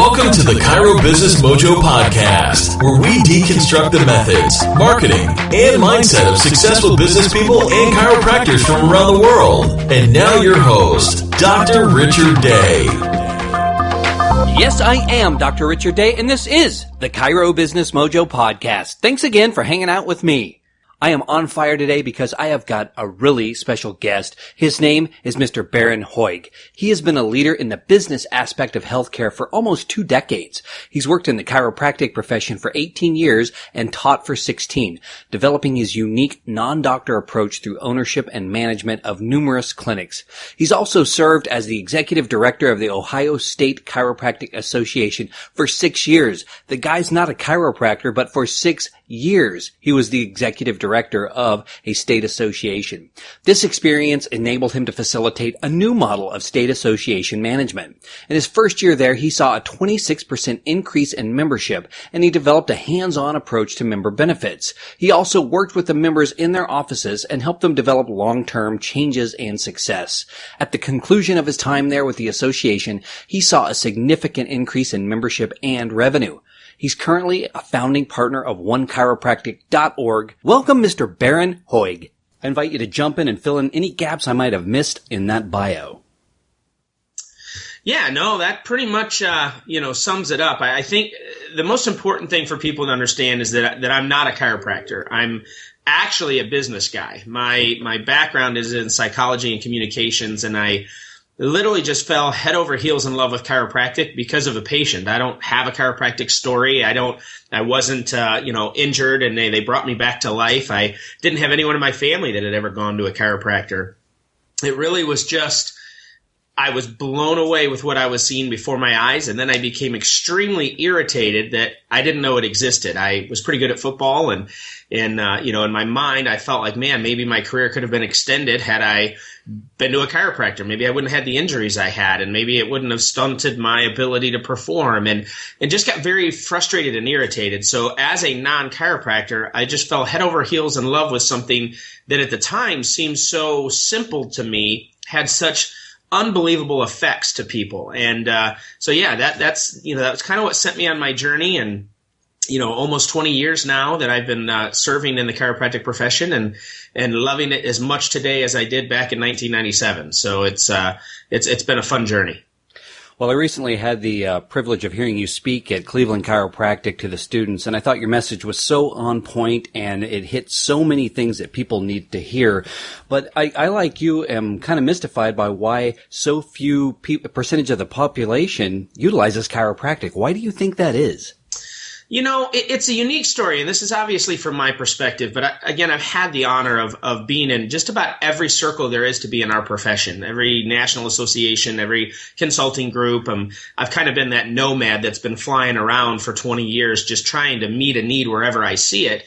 Welcome to the Chiro Business Mojo Podcast, where we deconstruct the methods, marketing, and mindset of successful business people and chiropractors from around the world. And now your host, Dr. Richard Day. Yes, I am Dr. Richard Day, and this is the Chiro Business Mojo Podcast. Thanks again for hanging out with me. I am on fire today because I have got a really special guest. His name is Mr. Bharon Hoag. He has been a leader in the business aspect of healthcare for almost 2 decades. He's worked in the chiropractic profession for 18 years and taught for 16, developing his unique non-doctor approach through ownership and management of numerous clinics. He's also served as the executive director of the Ohio State Chiropractic Association for 6 years. The guy's not a chiropractor, but for 6 years, he was the executive director of a state association. This experience enabled him to facilitate a new model of state association management. In his first year there, he saw a 26% increase in membership, and he developed a hands-on approach to member benefits. He also worked with the members in their offices and helped them develop long-term changes and success. At the conclusion of his time there with the association, he saw a significant increase in membership and revenue. He's currently a founding partner of onechiropractic.org. Welcome, Mr. Bharon Hoag. I invite you to jump in and fill in any gaps I might have missed in that bio. Yeah, no, that pretty much, sums it up. I think the most important thing for people to understand is that I'm not a chiropractor. I'm actually a business guy. My background is in psychology and communications, and I literally just fell head over heels in love with chiropractic because of a patient. I don't have a chiropractic story. I wasn't, injured, and they brought me back to life. I didn't have anyone in my family that had ever gone to a chiropractor. It really was just, I was blown away with what I was seeing before my eyes, and then I became extremely irritated that I didn't know it existed. I was pretty good at football, and in my mind, I felt like, man, maybe my career could have been extended had I been to a chiropractor. Maybe I wouldn't have had the injuries I had, and maybe it wouldn't have stunted my ability to perform, and just got very frustrated and irritated. So as a non-chiropractor, I just fell head over heels in love with something that at the time seemed so simple to me, had such unbelievable effects to people. And that's kind of what sent me on my journey. And almost 20 years now that I've been serving in the chiropractic profession and loving it as much today as I did back in 1997. So it's been a fun journey. Well, I recently had the privilege of hearing you speak at Cleveland Chiropractic to the students, and I thought your message was so on point, and it hit so many things that people need to hear. But I like you, am kind of mystified by why so few percentage of the population utilizes chiropractic. Why do you think that is? It's a unique story, and this is obviously from my perspective, but I've had the honor of being in just about every circle there is to be in our profession, every national association, every consulting group. I've kind of been that nomad that's been flying around for 20 years just trying to meet a need wherever I see it.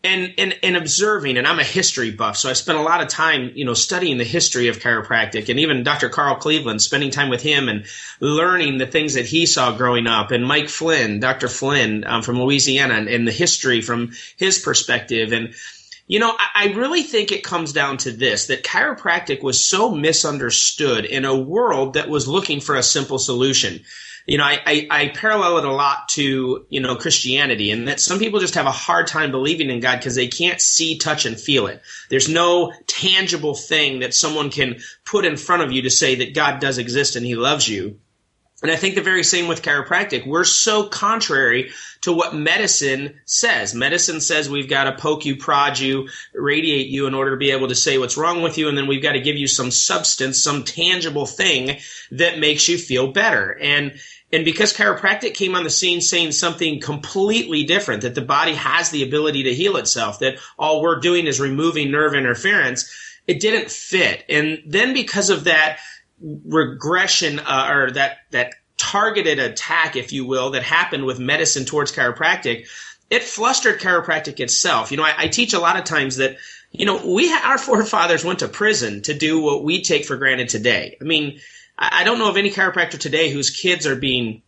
And observing, and I'm a history buff, so I spent a lot of time, studying the history of chiropractic, and even Dr. Carl Cleveland, spending time with him and learning the things that he saw growing up, and Mike Flynn, Dr. Flynn from Louisiana, and the history from his perspective. And I really think it comes down to this, that chiropractic was so misunderstood in a world that was looking for a simple solution. I parallel it a lot to, Christianity, and that some people just have a hard time believing in God because they can't see, touch, and feel it. There's no tangible thing that someone can put in front of you to say that God does exist and he loves you. And I think the very same with chiropractic. We're so contrary to what medicine says. Medicine says we've got to poke you, prod you, radiate you in order to be able to say what's wrong with you, and then we've got to give you some substance, some tangible thing that makes you feel better. And because chiropractic came on the scene saying something completely different, that the body has the ability to heal itself, that all we're doing is removing nerve interference, it didn't fit. And then because of that regression or that targeted attack, if you will, that happened with medicine towards chiropractic, it flustered chiropractic itself. I teach a lot of times that, our forefathers went to prison to do what we take for granted today. I don't know of any chiropractor today whose kids are being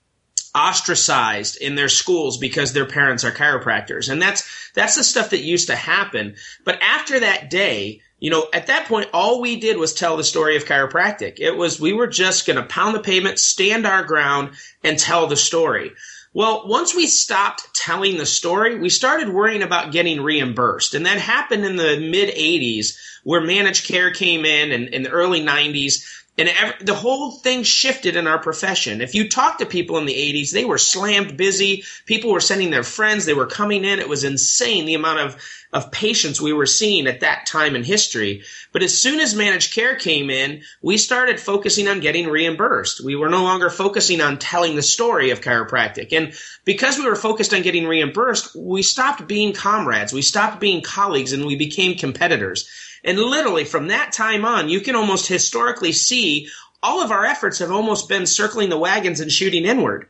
ostracized in their schools because their parents are chiropractors. And that's the stuff that used to happen. But after that day, At that point, all we did was tell the story of chiropractic. We were just going to pound the pavement, stand our ground, and tell the story. Well, once we stopped telling the story, we started worrying about getting reimbursed. And that happened in the mid-'80s, where managed care came in the early 90s. And the whole thing shifted in our profession. If you talk to people in the 80s, they were slammed busy. People were sending their friends. They were coming in. It was insane, the amount of patients we were seeing at that time in history. But as soon as managed care came in, we started focusing on getting reimbursed. We were no longer focusing on telling the story of chiropractic. And because we were focused on getting reimbursed, we stopped being comrades. We stopped being colleagues, and we became competitors. And literally from that time on, you can almost historically see all of our efforts have almost been circling the wagons and shooting inward.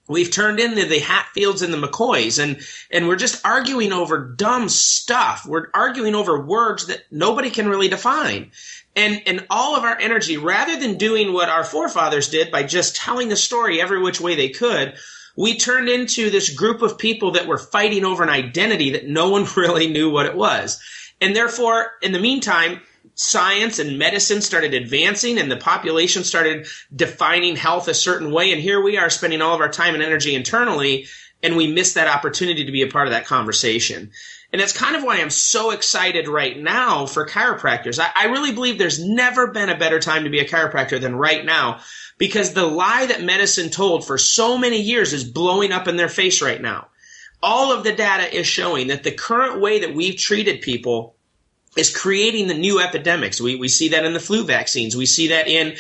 We've turned into the Hatfields and the McCoys, and we're just arguing over dumb stuff. We're arguing over words that nobody can really define. And all of our energy, rather than doing what our forefathers did by just telling the story every which way they could, we turned into this group of people that were fighting over an identity that no one really knew what it was. And therefore, in the meantime, science and medicine started advancing, and the population started defining health a certain way. And here we are spending all of our time and energy internally, and we missed that opportunity to be a part of that conversation. And that's kind of why I'm so excited right now for chiropractors. I really believe there's never been a better time to be a chiropractor than right now, because the lie that medicine told for so many years is blowing up in their face right now. All of the data is showing that the current way that we've treated people is creating the new epidemics. We see that in the flu vaccines. We see that in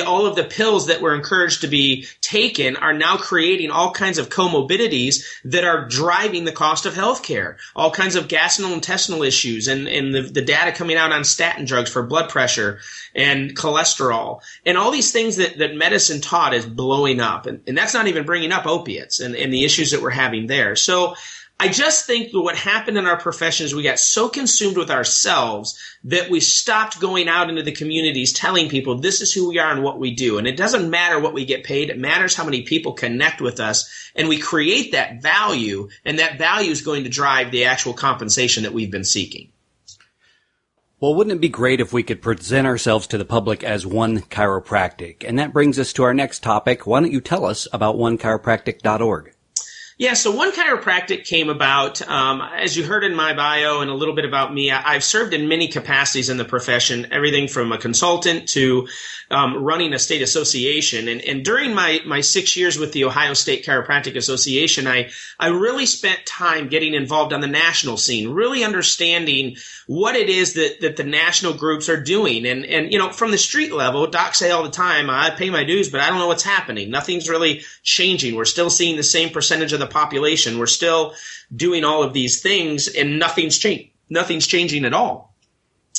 all of the pills that were encouraged to be taken are now creating all kinds of comorbidities that are driving the cost of healthcare. All kinds of gastrointestinal issues and the data coming out on statin drugs for blood pressure and cholesterol. And all these things that medicine taught is blowing up. And that's not even bringing up opiates and the issues that we're having there. So I just think that what happened in our profession is we got so consumed with ourselves that we stopped going out into the communities telling people this is who we are and what we do. And it doesn't matter what we get paid. It matters how many people connect with us. And we create that value, and that value is going to drive the actual compensation that we've been seeking. Well, wouldn't it be great if we could present ourselves to the public as One Chiropractic? And that brings us to our next topic. Why don't you tell us about onechiropractic.org? Yeah, so One Chiropractic came about, as you heard in my bio and a little bit about me, I've served in many capacities in the profession, everything from a consultant to running a state association. And during my 6 years with the Ohio State Chiropractic Association, I really spent time getting involved on the national scene, really understanding what it is that the national groups are doing. And from the street level, docs say all the time, I pay my dues, but I don't know what's happening. Nothing's really changing. We're still seeing the same percentage of the population. We're still doing all of these things, and nothing's changing at all.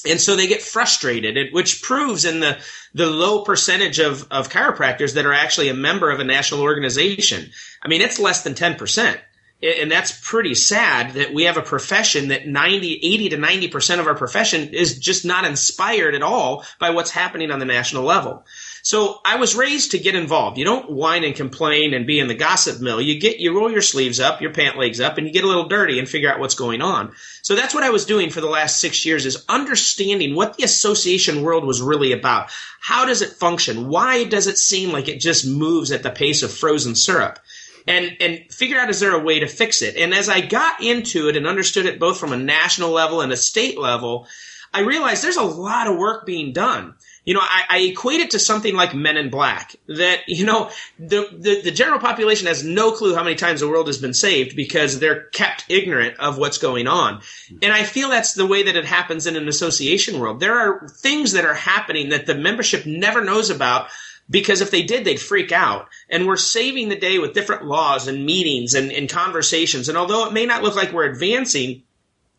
And so they get frustrated, which proves in the low percentage of chiropractors that are actually a member of a national organization. I mean, it's less than 10%. And that's pretty sad that we have a profession that 80 to 90% of our profession is just not inspired at all by what's happening on the national level. So I was raised to get involved. You don't whine and complain and be in the gossip mill. You roll your sleeves up, your pant legs up, and you get a little dirty and figure out what's going on. So that's what I was doing for the last 6 years, is understanding what the association world was really about. How does it function? Why does it seem like it just moves at the pace of frozen syrup? And figure out, is there a way to fix it? And as I got into it and understood it both from a national level and a state level, I realized there's a lot of work being done. I equate it to something like Men in Black, that, the general population has no clue how many times the world has been saved because they're kept ignorant of what's going on. And I feel that's the way that it happens in an association world. There are things that are happening that the membership never knows about, because if they did, they'd freak out. And we're saving the day with different laws and meetings and conversations. And although it may not look like we're advancing,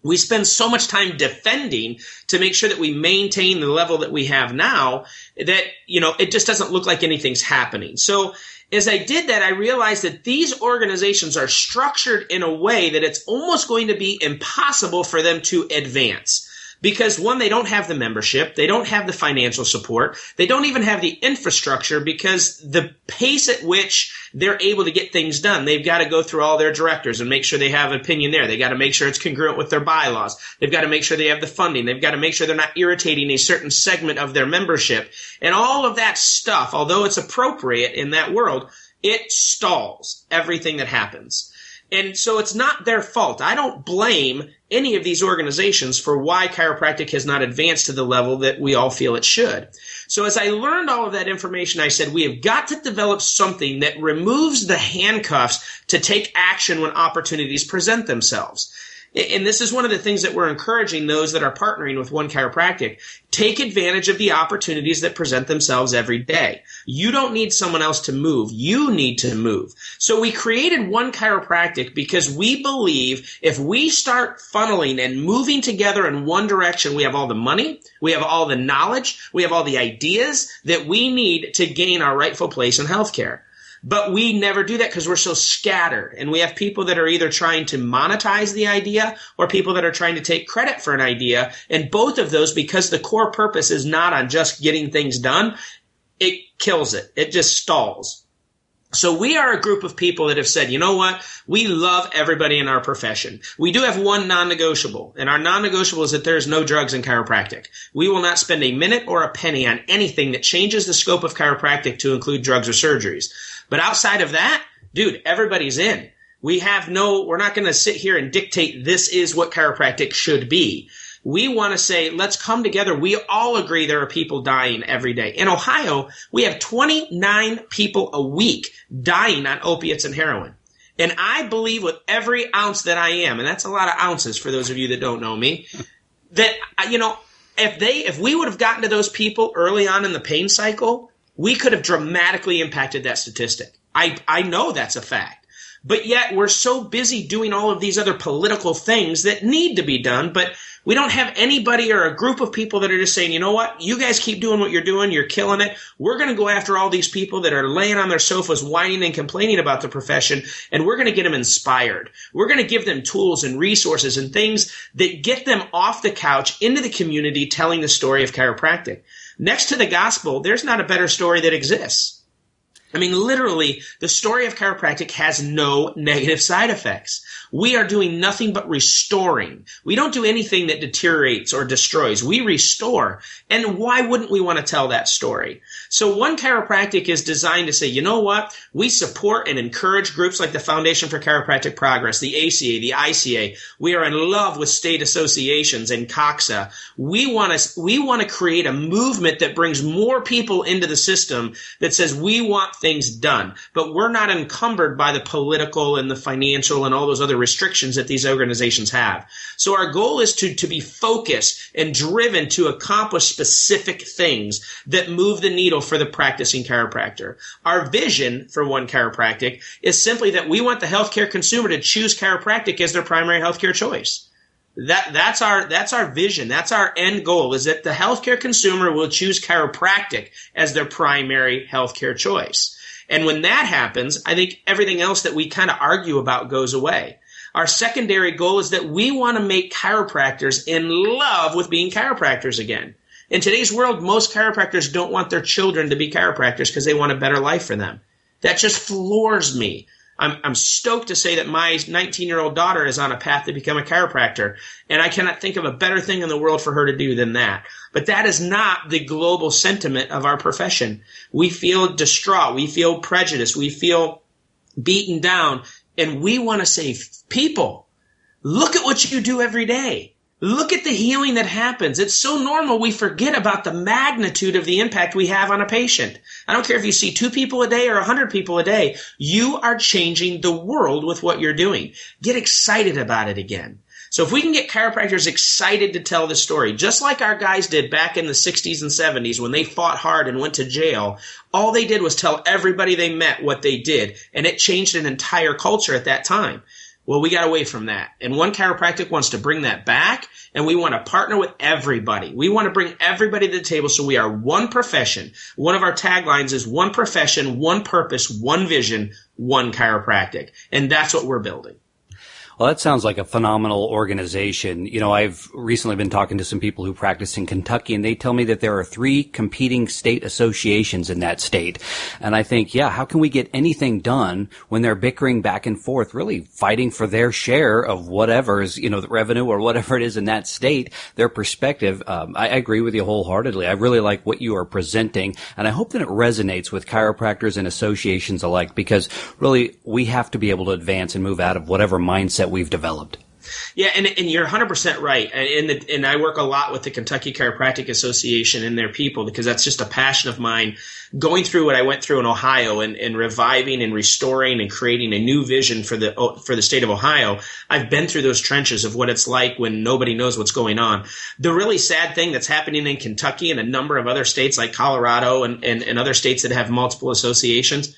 we spend so much time defending to make sure that we maintain the level that we have now that, it just doesn't look like anything's happening. So as I did that, I realized that these organizations are structured in a way that it's almost going to be impossible for them to advance. Because one, they don't have the membership, they don't have the financial support, they don't even have the infrastructure, because the pace at which they're able to get things done, they've got to go through all their directors and make sure they have an opinion there. They got to make sure it's congruent with their bylaws. They've got to make sure they have the funding. They've got to make sure they're not irritating a certain segment of their membership. And all of that stuff, although it's appropriate in that world, it stalls everything that happens. And so it's not their fault. I don't blame any of these organizations for why chiropractic has not advanced to the level that we all feel it should. So as I learned all of that information, I said, we have got to develop something that removes the handcuffs to take action when opportunities present themselves. And this is one of the things that we're encouraging those that are partnering with One Chiropractic. Take advantage of the opportunities that present themselves every day. You don't need someone else to move. You need to move. So we created One Chiropractic because we believe if we start funneling and moving together in one direction, we have all the money, we have all the knowledge, we have all the ideas that we need to gain our rightful place in healthcare. But we never do that because we're so scattered, and we have people that are either trying to monetize the idea or people that are trying to take credit for an idea. And both of those, because the core purpose is not on just getting things done, it kills it. It just stalls. So we are a group of people that have said, you know what? We love everybody in our profession. We do have one non-negotiable, and our non-negotiable is that there is no drugs in chiropractic. We will not spend a minute or a penny on anything that changes the scope of chiropractic to include drugs or surgeries. But outside of that, dude, everybody's in. We're not going to sit here and dictate this is what chiropractic should be. We want to say, let's come together. We all agree there are people dying every day. In Ohio, we have 29 people a week dying on opiates and heroin. And I believe with every ounce that I am, and that's a lot of ounces for those of you that don't know me, that, if we would have gotten to those people early on in the pain cycle, we could have dramatically impacted that statistic. I know that's a fact. But yet we're so busy doing all of these other political things that need to be done, but we don't have anybody or a group of people that are just saying, you know what, you guys keep doing what you're doing, you're killing it. We're going to go after all these people that are laying on their sofas whining and complaining about the profession, and we're going to get them inspired. We're going to give them tools and resources and things that get them off the couch into the community telling the story of chiropractic. Next to the gospel, there's not a better story that exists. I mean, literally, the story of chiropractic has no negative side effects. We are doing nothing but restoring. We don't do anything that deteriorates or destroys. We restore. And why wouldn't we want to tell that story? So One Chiropractic is designed to say, you know what? We support and encourage groups like the Foundation for Chiropractic Progress, the ACA, the ICA. We are in love with state associations and COXA. We want to create a movement that brings more people into the system that says we want things done, but we're not encumbered by the political and the financial and all those other restrictions that these organizations have. So our goal is to be focused and driven to accomplish specific things that move the needle for the practicing chiropractor. Our vision for One Chiropractic is simply that we want the healthcare consumer to choose chiropractic as their primary healthcare choice. That's our vision. That's our end goal, is that the healthcare consumer will choose chiropractic as their primary healthcare choice. And when that happens, I think everything else that we kind of argue about goes away. Our secondary goal is that we want to make chiropractors in love with being chiropractors again. In today's world, most chiropractors don't want their children to be chiropractors because they want a better life for them. That just floors me. I'm stoked to say that my 19-year-old daughter is on a path to become a chiropractor, and I cannot think of a better thing in the world for her to do than that. But that is not the global sentiment of our profession. We feel distraught. We feel prejudiced. We feel beaten down, and we want to say, people, look at what you do every day. Look at the healing that happens. It's so normal we forget about the magnitude of the impact we have on a patient. I don't care if you see 2 people a day or 100 people a day. You are changing the world with what you're doing. Get excited about it again. So if we can get chiropractors excited to tell the story, just like our guys did back in the 60s and 70s when they fought hard and went to jail, all they did was tell everybody they met what they did, and it changed an entire culture at that time. Well, we got away from that. And One Chiropractic wants to bring that back, and we want to partner with everybody. We want to bring everybody to the table so we are one profession. One of our taglines is one profession, one purpose, one vision, One Chiropractic. And that's what we're building. Well, that sounds like a phenomenal organization. You know, I've recently been talking to some people who practice in Kentucky, and they tell me that there are 3 competing state associations in that state. And I think, yeah, how can we get anything done when they're bickering back and forth, really fighting for their share of whatever is, you know, the revenue or whatever it is in that state, their perspective. I agree with you wholeheartedly. I really like what you are presenting, and I hope that it resonates with chiropractors and associations alike, because really we have to be able to advance and move out of whatever mindset we've developed. Yeah, and you're 100% right. And I work a lot with the Kentucky Chiropractic Association and their people, because that's just a passion of mine. Going through what I went through in Ohio and reviving and restoring and creating a new vision for the state of Ohio, I've been through those trenches of what it's like when nobody knows what's going on. The really sad thing that's happening in Kentucky and a number of other states like Colorado and other states that have multiple associations,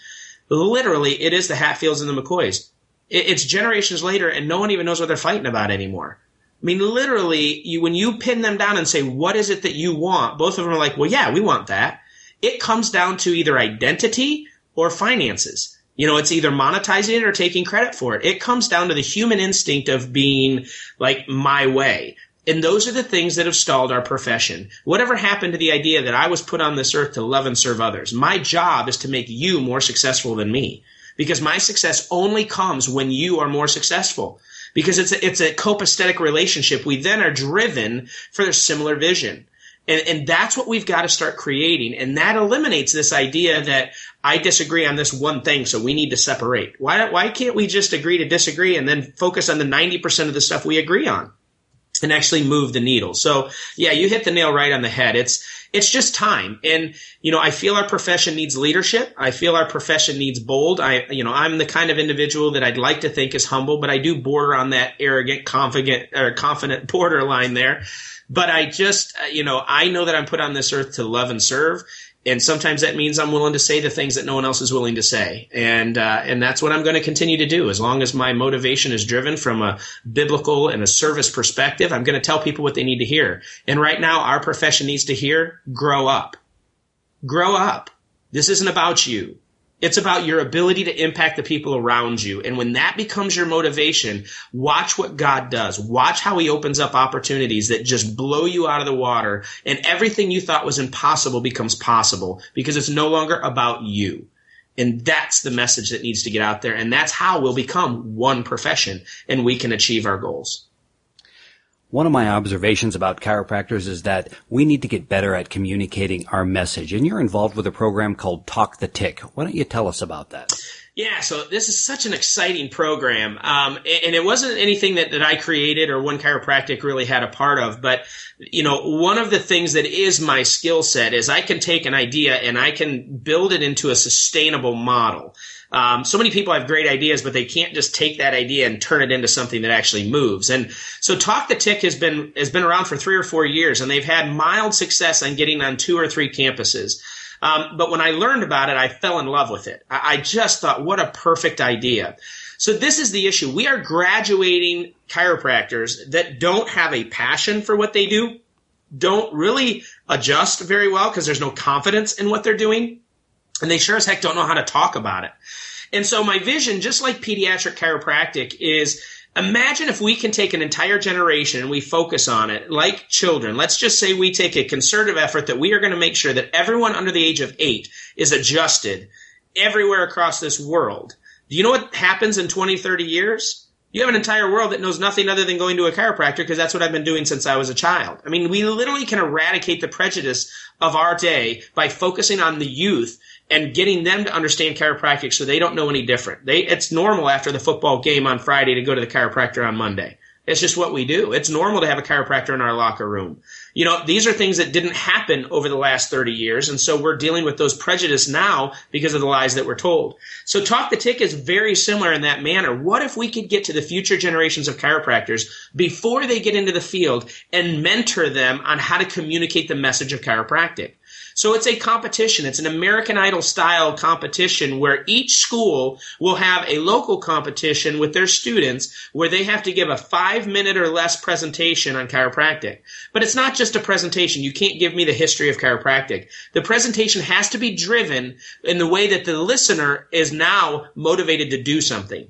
literally it is the Hatfields and the McCoys. It's generations later, and no one even knows what they're fighting about anymore. I mean, literally, when you pin them down and say, what is it that you want? Both of them are like, well, yeah, we want that. It comes down to either identity or finances. You know, it's either monetizing it or taking credit for it. It comes down to the human instinct of being like my way. And those are the things that have stalled our profession. Whatever happened to the idea that I was put on this earth to love and serve others? My job is to make you more successful than me. Because my success only comes when you are more successful. Because it's a copacetic relationship. We then are driven for a similar vision. And that's what we've got to start creating. And that eliminates this idea that I disagree on this one thing, so we need to separate. Why can't we just agree to disagree and then focus on the 90% of the stuff we agree on and actually move the needle? So, yeah, you hit the nail right on the head. It's just time. And, you know, I feel our profession needs leadership. I feel our profession needs bold. I'm the kind of individual that I'd like to think is humble, but I do border on that arrogant, confident borderline there. But I just, I know that I'm put on this earth to love and serve. And sometimes that means I'm willing to say the things that no one else is willing to say. And that's what I'm going to continue to do. As long as my motivation is driven from a biblical and a service perspective, I'm going to tell people what they need to hear. And right now, our profession needs to hear, grow up. Grow up. This isn't about you. It's about your ability to impact the people around you. And when that becomes your motivation, watch what God does. Watch how he opens up opportunities that just blow you out of the water, and everything you thought was impossible becomes possible because it's no longer about you. And that's the message that needs to get out there. And that's how we'll become one profession and we can achieve our goals. One of my observations about chiropractors is that we need to get better at communicating our message. And you're involved with a program called Talk the Tick. Why don't you tell us about that? Yeah, so this is such an exciting program. And it wasn't anything that I created or One Chiropractic really had a part of. But, one of the things that is my skill set is I can take an idea and I can build it into a sustainable model. So many people have great ideas, but they can't just take that idea and turn it into something that actually moves. And so Talk the Tick has been around for 3 or 4 years, and they've had mild success on getting on 2 or 3 campuses. But when I learned about it, I fell in love with it. I just thought, what a perfect idea. So this is the issue. We are graduating chiropractors that don't have a passion for what they do, don't really adjust very well because there's no confidence in what they're doing. And they sure as heck don't know how to talk about it. And so my vision, just like pediatric chiropractic, is imagine if we can take an entire generation and we focus on it like children. Let's just say we take a concerted effort that we are going to make sure that everyone under the age of 8 is adjusted everywhere across this world. Do you know what happens in 20, 30 years? You have an entire world that knows nothing other than going to a chiropractor because that's what I've been doing since I was a child. I mean, we literally can eradicate the prejudice of our day by focusing on the youth and getting them to understand chiropractic so they don't know any different. It's normal after the football game on Friday to go to the chiropractor on Monday. It's just what we do. It's normal to have a chiropractor in our locker room. These are things that didn't happen over the last 30 years, and so we're dealing with those prejudice now because of the lies that we're told. So Talk the Tick is very similar in that manner. What if we could get to the future generations of chiropractors before they get into the field and mentor them on how to communicate the message of chiropractic? So it's a competition. It's an American Idol style competition where each school will have a local competition with their students where they have to give a 5-minute or less presentation on chiropractic. But it's not just a presentation. You can't give me the history of chiropractic. The presentation has to be driven in the way that the listener is now motivated to do something.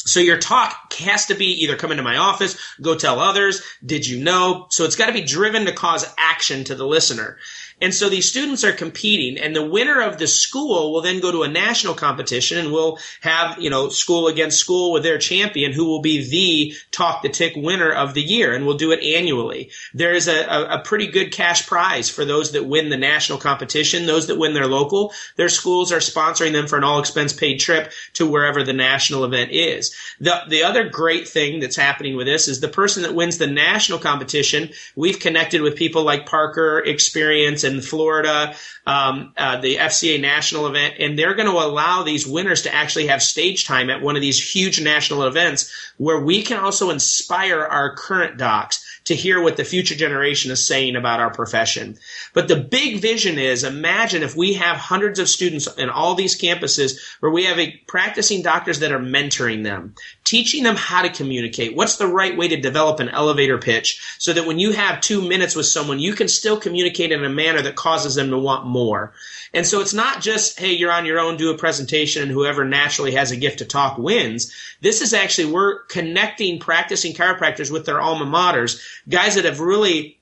So your talk has to be either come into my office, go tell others, did you know? So it's got to be driven to cause action to the listener. And so these students are competing, and the winner of the school will then go to a national competition, and we'll have, school against school with their champion, who will be the Talk the Tick winner of the year, and we'll do it annually. There is a pretty good cash prize for those that win the national competition. Those that win their local, their schools are sponsoring them for an all-expense-paid trip to wherever the national event is. The other great thing that's happening with this is the person that wins the national competition, we've connected with people like Parker Experience in Florida, the FCA national event, and they're going to allow these winners to actually have stage time at one of these huge national events where we can also inspire our current docs to hear what the future generation is saying about our profession. But the big vision is, imagine if we have hundreds of students in all these campuses where we have practicing doctors that are mentoring them, teaching them how to communicate. What's the right way to develop an elevator pitch so that when you have 2 minutes with someone, you can still communicate in a manner that causes them to want more. And so it's not just, hey, you're on your own, do a presentation, and whoever naturally has a gift to talk wins. This is actually, we're connecting practicing chiropractors with their alma maters, guys that have really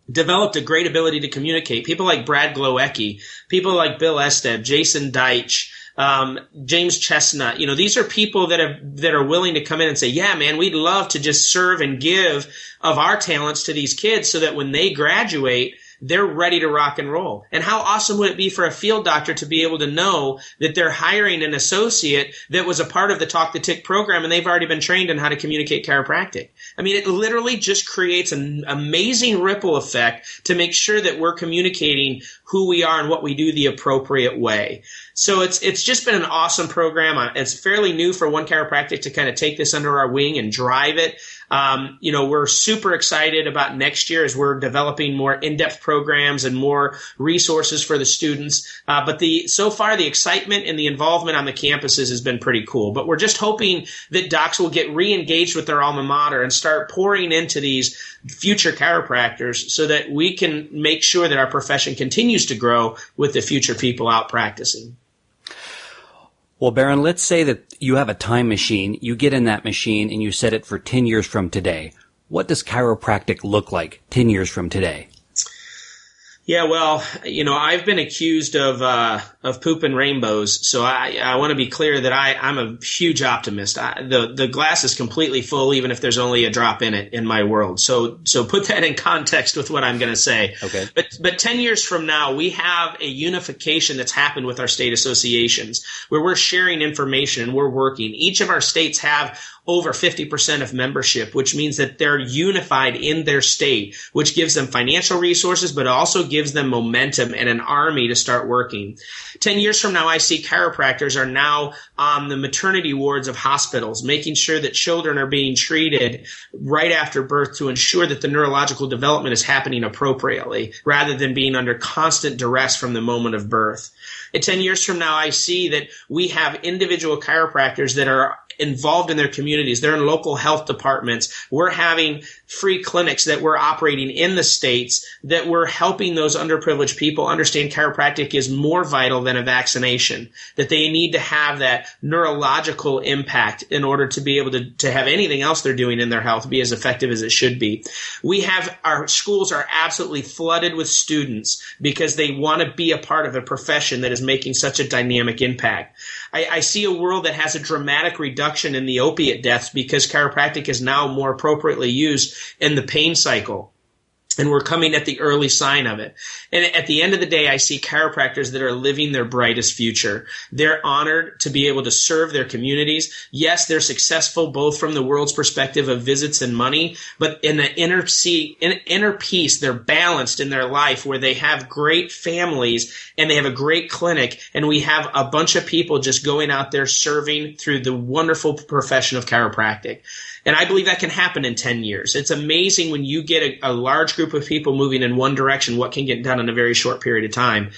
developed a great ability to communicate. People like Brad Glowacki, people like Bill Esteb, Jason Deitch, James Chestnut. These are people that are willing to come in and say, yeah, man, we'd love to just serve and give of our talents to these kids so that when they graduate, they're ready to rock and roll. And how awesome would it be for a field doctor to be able to know that they're hiring an associate that was a part of the Talk the Tick program and they've already been trained in how to communicate chiropractic? I mean, it literally just creates an amazing ripple effect to make sure that we're communicating who we are and what we do the appropriate way. So it's just been an awesome program. It's fairly new for One Chiropractic to kind of take this under our wing and drive it. We're super excited about next year as we're developing more in-depth programs and more resources for the students. But so far the excitement and the involvement on the campuses has been pretty cool. But we're just hoping that docs will get re-engaged with their alma mater and start pouring into these future chiropractors so that we can make sure that our profession continues to grow with the future people out practicing. Well, Bharon, let's say that you have a time machine, you get in that machine and you set it for 10 years from today. What does chiropractic look like 10 years from today? Yeah, well, I've been accused of pooping rainbows, so I want to be clear that I'm a huge optimist. The glass is completely full, even if there's only a drop in it in my world. So put that in context with what I'm going to say. Okay. But 10 years from now, we have a unification that's happened with our state associations where we're sharing information and we're working. Each of our states have over 50% of membership, which means that they're unified in their state, which gives them financial resources, but also gives them momentum and an army to start working. 10 years from now, I see chiropractors are now on the maternity wards of hospitals, making sure that children are being treated right after birth to ensure that the neurological development is happening appropriately, rather than being under constant duress from the moment of birth. 10 years from now, I see that we have individual chiropractors that are involved in their communities. They're in local health departments. We're having free clinics that we're operating in the states that we're helping those underprivileged people understand chiropractic is more vital than a vaccination, that they need to have that neurological impact in order to be able to have anything else they're doing in their health be as effective as it should be. Our schools are absolutely flooded with students because they want to be a part of a profession that is making such a dynamic impact. I see a world that has a dramatic reduction in the opiate deaths because chiropractic is now more appropriately used in the pain cycle. And we're coming at the early sign of it. And at the end of the day, I see chiropractors that are living their brightest future. They're honored to be able to serve their communities. Yes, they're successful both from the world's perspective of visits and money, but in the inner peace, they're balanced in their life where they have great families and they have a great clinic. And we have a bunch of people just going out there serving through the wonderful profession of chiropractic. And I believe that can happen in 10 years. It's amazing when you get a large group of people moving in one direction, what can get done in a very short period of time.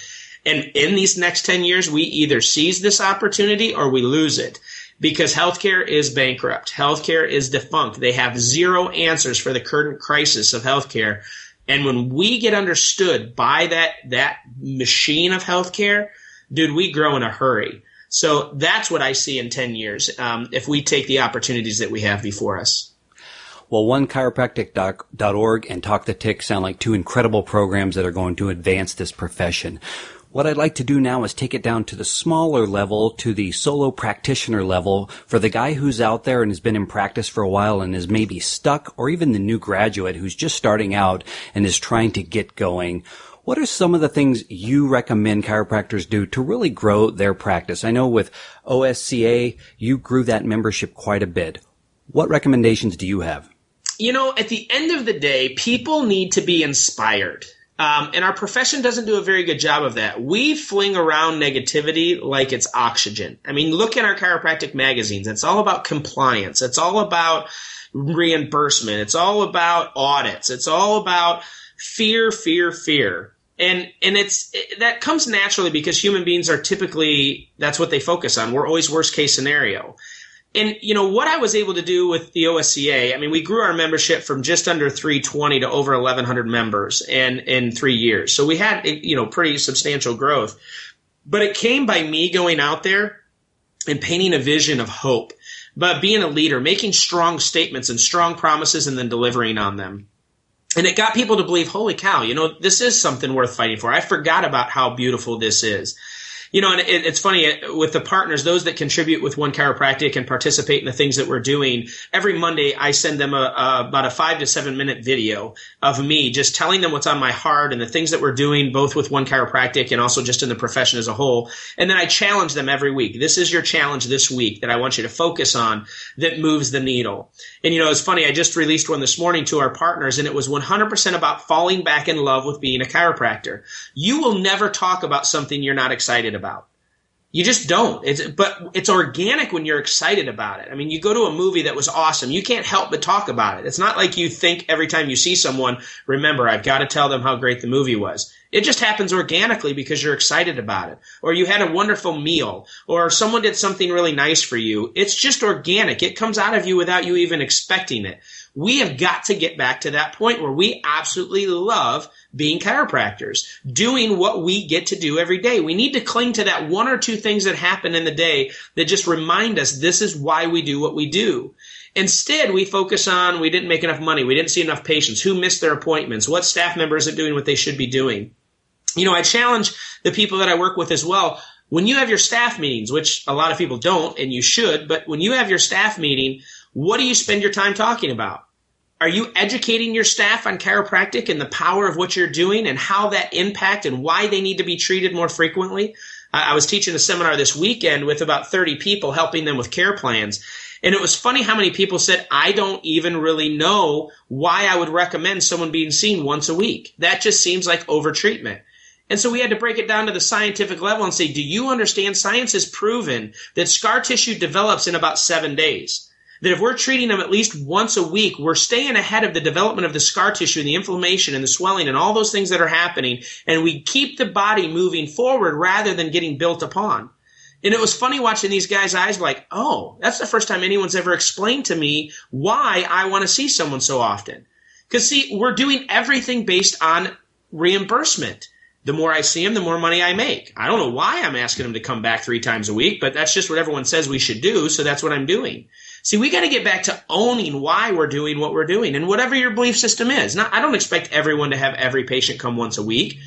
And in these next 10 years, we either seize this opportunity or we lose it because healthcare is bankrupt. Healthcare is defunct. They have zero answers for the current crisis of healthcare. And when we get understood by that machine of healthcare, dude, we grow in a hurry. So that's what I see in 10 years if we take the opportunities that we have before us. Well, onechiropractic.org and Talk the Tick sound like two incredible programs that are going to advance this profession. What I'd like to do now is take it down to the smaller level, to the solo practitioner level, for the guy who's out there and has been in practice for a while and is maybe stuck, or even the new graduate who's just starting out and is trying to get going. What are some of the things you recommend chiropractors do to really grow their practice? I know with OSCA, you grew that membership quite a bit. What recommendations do you have? You know, at the end of the day, people need to be inspired. And our profession doesn't do a very good job of that. We fling around negativity like it's oxygen. I mean, look at our chiropractic magazines. It's all about compliance. It's all about reimbursement. It's all about audits. It's all about fear, fear, fear. And that comes naturally because human beings are typically, that's what they focus on. We're always worst case scenario. And, you know, what I was able to do with the OSCA, I mean, we grew our membership from just under 320 to over 1,100 members in 3 years. So we had, you know, pretty substantial growth. But it came by me going out there and painting a vision of hope, but being a leader, making strong statements and strong promises and then delivering on them. And it got people to believe, holy cow, you know, this is something worth fighting for. I forgot about how beautiful this is. You know, and it's funny with the partners, those that contribute with One Chiropractic and participate in the things that we're doing. Every Monday, I send them about a 5 to 7 minute video of me just telling them what's on my heart and the things that we're doing, both with One Chiropractic and also just in the profession as a whole. And then I challenge them every week. This is your challenge this week that I want you to focus on that moves the needle. And, you know, it's funny. I just released one this morning to our partners, and it was 100% about falling back in love with being a chiropractor. You will never talk about something you're not excited about. You just don't. But it's organic when you're excited about it. I mean, you go to a movie that was awesome. You can't help but talk about it. It's not like you think every time you see someone, remember, I've got to tell them how great the movie was. It just happens organically because you're excited about it. Or you had a wonderful meal. Or someone did something really nice for you. It's just organic. It comes out of you without you even expecting it. We have got to get back to that point where we absolutely love being chiropractors, doing what we get to do every day. We need to cling to that one or two things that happen in the day that just remind us this is why we do what we do. Instead, we focus on we didn't make enough money, we didn't see enough patients, who missed their appointments, what staff member isn't doing what they should be doing. You know, I challenge the people that I work with as well. When you have your staff meetings, which a lot of people don't, and you should, but when you have your staff meeting, what do you spend your time talking about? Are you educating your staff on chiropractic and the power of what you're doing and how that impact and why they need to be treated more frequently? I was teaching a seminar this weekend with about 30 people, helping them with care plans. And it was funny how many people said, I don't even really know why I would recommend someone being seen once a week. That just seems like overtreatment. And so we had to break it down to the scientific level and say, do you understand science has proven that scar tissue develops in about 7 days? That if we're treating them at least once a week, we're staying ahead of the development of the scar tissue and the inflammation and the swelling and all those things that are happening, and we keep the body moving forward rather than getting built upon. And it was funny watching these guys' eyes like, oh, that's the first time anyone's ever explained to me why I want to see someone so often. Because, see, we're doing everything based on reimbursement. The more I see them, the more money I make. I don't know why I'm asking them to come back 3 times a week, but that's just what everyone says we should do, so that's what I'm doing. See, we got to get back to owning why we're doing what we're doing, and whatever your belief system is. Now, I don't expect everyone to have every patient come once a week,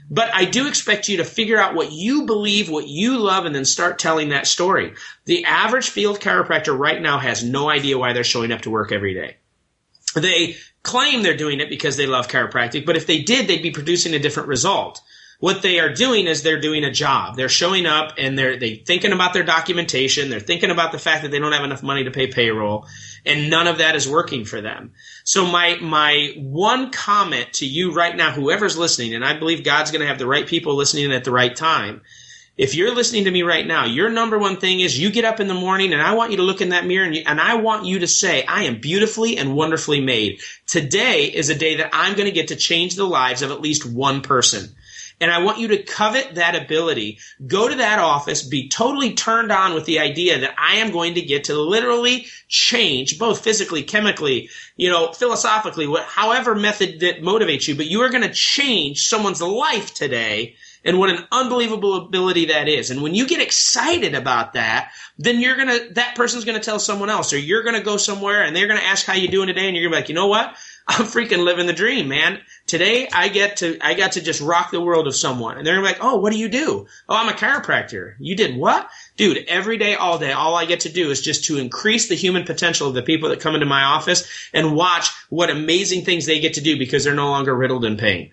but I do expect you to figure out what you believe, what you love, and then start telling that story. The average field chiropractor right now has no idea why they're showing up to work every day. They claim they're doing it because they love chiropractic, but if they did, they'd be producing a different result. What they are doing is they're doing a job. They're showing up and they're thinking about their documentation. They're thinking about the fact that they don't have enough money to pay payroll, and none of that is working for them. So my one comment to you right now, whoever's listening, and I believe God's going to have the right people listening at the right time. If you're listening to me right now, your number one thing is you get up in the morning and I want you to look in that mirror and I want you to say, I am beautifully and wonderfully made. Today is a day that I'm going to get to change the lives of at least one person. And I want you to covet that ability. Go to that office, be totally turned on with the idea that I am going to get to literally change, both physically, chemically, philosophically, however method that motivates you, but you are going to change someone's life today. and what an unbelievable ability that is. And when you get excited about that, then that person's going to tell someone else, or you're going to go somewhere and they're going to ask how you doing today. And you're going to be like, you know what? I'm freaking living the dream, man. Today I got to just rock the world of someone. And they're like, oh, what do you do? Oh, I'm a chiropractor. You did what? Dude, every day, all I get to do is just to increase the human potential of the people that come into my office and watch what amazing things they get to do because they're no longer riddled in pain.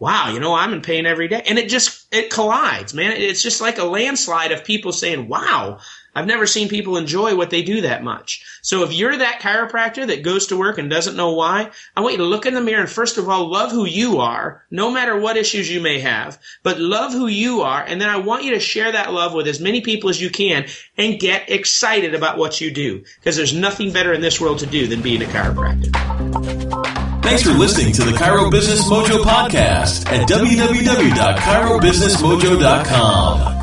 Wow, I'm in pain every day. And it collides, man. It's just like a landslide of people saying, wow, I've never seen people enjoy what they do that much. So if you're that chiropractor that goes to work and doesn't know why, I want you to look in the mirror and first of all, love who you are, no matter what issues you may have, but love who you are. And then I want you to share that love with as many people as you can and get excited about what you do, because there's nothing better in this world to do than being a chiropractor. Thanks for listening to the Chiro Business Mojo podcast at www.chirobusinessmojo.com.